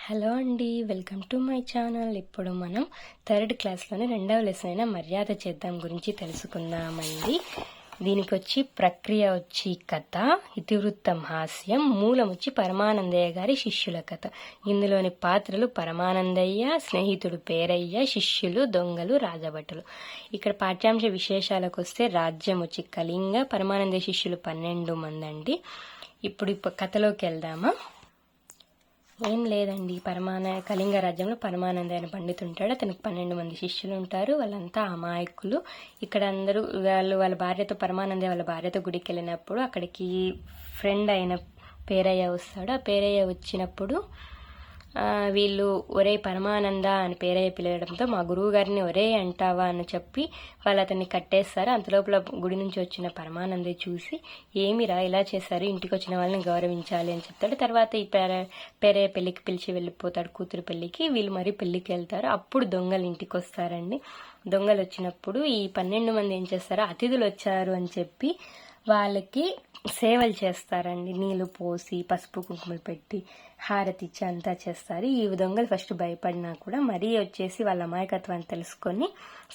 Hello అండి, welcome to my channel. ఇప్పుడు మనం థర్డ్ క్లాస్లోని 2వ లెసన్ అయిన మర్యాద చేద్దాం గురించి తెలుసుకుందామండి. దీనికి వచ్చి ప్రక్రియ వచ్చి కథ, ఇతివృత్తం హాస్యం, మూలం వచ్చి పరమానందయ్య గారి శిష్యుల కథ. ఇందులోని పాత్రలు పరమానందయ్య, స్నేహితుడు పేరయ్య, శిష్యులు దొంగలు, రాజభటులు. ఇక్కడ పాఠ్యాంశ విశేషాలకు వస్తే రాజ్యం వచ్చి కళింగ, పరమానందయ్య శిష్యులు 12 మంది అండి. ఇప్పుడు కథలోకి వెళ్దామా? ఏం లేదండి, కళింగ రాజ్యంలో పరమానంద అనే పండితుడు ఉంటాడు. అతనికి 12 మంది శిష్యులు ఉంటారు. వాళ్ళంతా అమాయకులు. ఇక్కడ అందరూ వాళ్ళ భార్యతో, పరమానంద వాళ్ళ భార్యతో గుడికి వెళ్ళినప్పుడు అక్కడికి ఫ్రెండ్ అయిన పేరయ్య వస్తాడు. ఆ పేరయ్య వచ్చినప్పుడు వీళ్ళు ఒరే పరమానంద అని పేరయ్య పిలవడంతో మా గురువు గారిని ఒరే అంటావా అని చెప్పి వాళ్ళు అతన్ని కట్టేస్తారు. అంతలోపల గుడి నుంచి వచ్చిన పరమానందే చూసి ఏమిరా ఇలా చేశారు, ఇంటికి వచ్చిన వాళ్ళని గౌరవించాలి అని చెప్తాడు. తర్వాత ఈ పేరయ్య పెళ్లికి పిలిచి వెళ్ళిపోతాడు, కూతురు పెళ్లికి. వీళ్ళు మరి పెళ్లికి వెళ్తారు. అప్పుడు దొంగలు ఇంటికి వస్తారండి. దొంగలు వచ్చినప్పుడు ఈ 12 మంది ఏం చేస్తారో అతిథులు వచ్చారు అని చెప్పి వాళ్ళకి సేవలు చేస్తారండి. నీళ్లు పోసి పసుపు కుంకుమలు పెట్టి హారతి ఇచ్చి అంతా చేస్తారు. ఈ దొంగలు ఫస్ట్ భయపడినా కూడా మరీ వచ్చేసి వాళ్ళ అమాయకత్వాన్ని తెలుసుకొని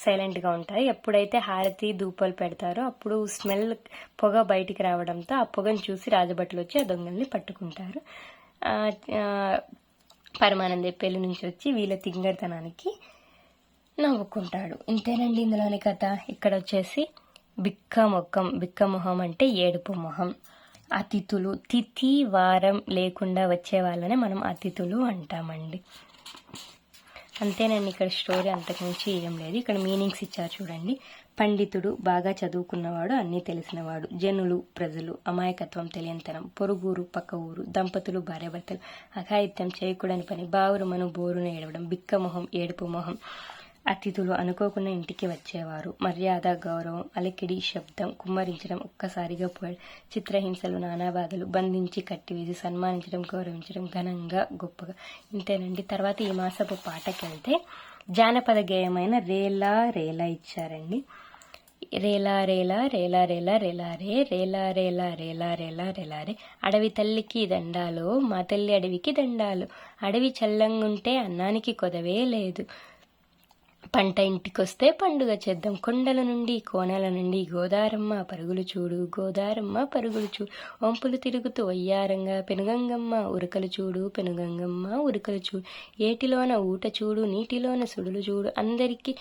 సైలెంట్గా ఉంటారు. ఎప్పుడైతే హారతి ధూపాలు పెడతారో అప్పుడు స్మెల్ పొగ బయటికి రావడంతో ఆ పొగను చూసి రాజభటులు వచ్చి ఆ దొంగల్ని పట్టుకుంటారు. పరమానంద పెళ్లి నుంచి వచ్చి వీళ్ళ తింగర్తనానికి నవ్వుకుంటాడు. ఇంతేనండి ఇందులోని కథ. ఇక్కడ వచ్చేసి బిక్కమొహం అంటే ఏడుపు మొహం. అతిథులు, తిథి వారం లేకుండా వచ్చే వాళ్ళనే మనం అతిథులు అంటామండి. అంతేనండి, ఇక్కడ స్టోరీ అంతకుమించి ఏం లేదు. ఇక్కడ మీనింగ్స్ ఇచ్చారు చూడండి. పండితుడు, బాగా చదువుకున్నవాడు, అన్నీ తెలిసినవాడు. జనులు, ప్రజలు, అమాయకత్వం, తెలియంతనం. పొరుగురు, పక్క ఊరు. దంపతులు, భార్యాభర్తలు. అఘాయిత్యం, చేయకూడని పని. బావురు మను బోరున ఏడవడం. బిక్కమొహం, ఏడుపు మొహం. అతిథులు, అనుకోకుండా ఇంటికి వచ్చేవారు. మర్యాద, గౌరవం. అలికిడి, శబ్దం. కుమ్మరించడం, ఒక్కసారిగా పోయడం. చిత్రహింసలు, నానాబాధలు. బంధించి కట్టివేసి సన్మానించడం, గౌరవించడం. ఘనంగా, గొప్పగా. ఇంతేనండి. తర్వాత ఈ మాసపు పాటకెళ్తే జానపద గేయమైన రేలా రేలా ఇచ్చారండి. రేలా రేలా రేలా రేలా రేలా రే, రేలా రేలా రేలా రేలా రేలా రే. అడవి తల్లికి దండాలు, మా తల్లి అడవికి దండాలు. అడవి చల్లంగుంటే అన్నానికి కొదవే లేదు. పంట ఇంటికొస్తే పండుగ చేద్దాం. కొండల నుండి కోనల నుండి గోదారమ్మ పరుగులు చూడు, గోదారమ్మ పరుగులు చూడు. వంపులు తిరుగుతూ వయ్యారంగా పెనుగంగమ్మ ఉరకలు చూడు, పెనుగంగమ్మ ఉరకలు చూడు. ఏటిలోన ఊట చూడు, నీటిలోన సుడులు చూడు. అందరికీ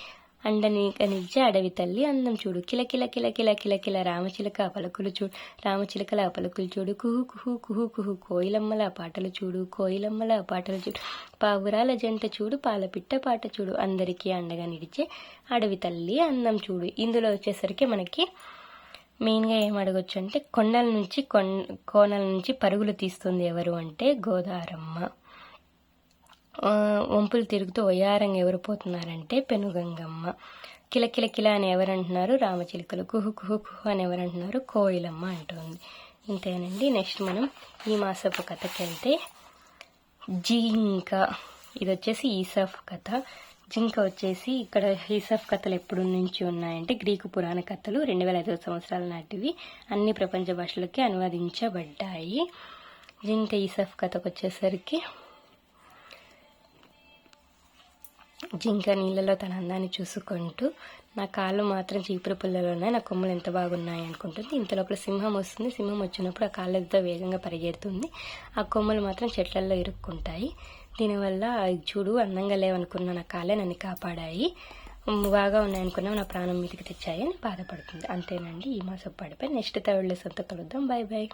అండనిచ్చే అడవి తల్లి అందం చూడు. కిలకిల కిలకిల కిలకిల రామచిలక పలుకులు చూడు, రామచిలకల పలుకులు చూడు. కుహు కుహు కుహు కుహు కోయిలమ్మల పాటలు చూడు, కోయిలమ్మల పాటలు చూడు. పావురాల జంట చూడు, పాలపిట్ట పాట చూడు. అందరికీ అండగా నిడిచే అడవి తల్లి అందం చూడు. ఇందులో వచ్చేసరికి మనకి మెయిన్గా ఏం అడగొచ్చు అంటే కోనల నుంచి పరుగులు తీస్తుంది ఎవరు అంటే గోదారమ్మ. వంపులు తిరుగుతూ వయ్యారంగా ఎవరు పోతున్నారంటే పెనుగంగమ్మ. కిలకిల కిల అని ఎవరంటున్నారు? రామచిలుకలు. కుహు కుహు కుహు అని ఎవరంటున్నారు? కోయిలమ్మ అంటుంది. ఇంతేనండి. నెక్స్ట్ మనం ఈ మాసపు కథకి వెళ్తే జింక. ఇది వచ్చేసి ఈసఫ్ కథ. జింక వచ్చేసి ఇక్కడ ఈసఫ్ కథలు ఎప్పుడు నుంచి ఉన్నాయంటే గ్రీకు పురాణ కథలు, 2500 సంవత్సరాల నాటివి. అన్ని ప్రపంచ భాషలకి అనువదించబడ్డాయి. జింక ఈసఫ్ కథకు వచ్చేసరికి జింక నీళ్ళలో తన అందాన్ని చూసుకుంటూ నా కాళ్ళు మాత్రం చీపురు పుల్లలో ఉన్నాయి, నా కొమ్ములు ఎంత బాగున్నాయి అనుకుంటుంది. ఇంత లోపల సింహం వస్తుంది. సింహం వచ్చినప్పుడు ఆ కాళ్ళతో వేగంగా పరిగెడుతుంది. ఆ కొమ్ములు మాత్రం చెట్లల్లో ఇరుక్కుంటాయి. దీనివల్ల చూడు అందంగా లేవనుకున్న నా కాళ్ళే నన్ను కాపాడాయి, బాగా ఉన్నాయనుకున్నావు నా ప్రాణం మీదకి తెచ్చాయి అని బాధపడుతుంది. అంతేనండి ఈ మాసం పాడిపోయి. నెక్స్ట్ థర్డ్ లెసన్తో కలుద్దాం. Bye bye.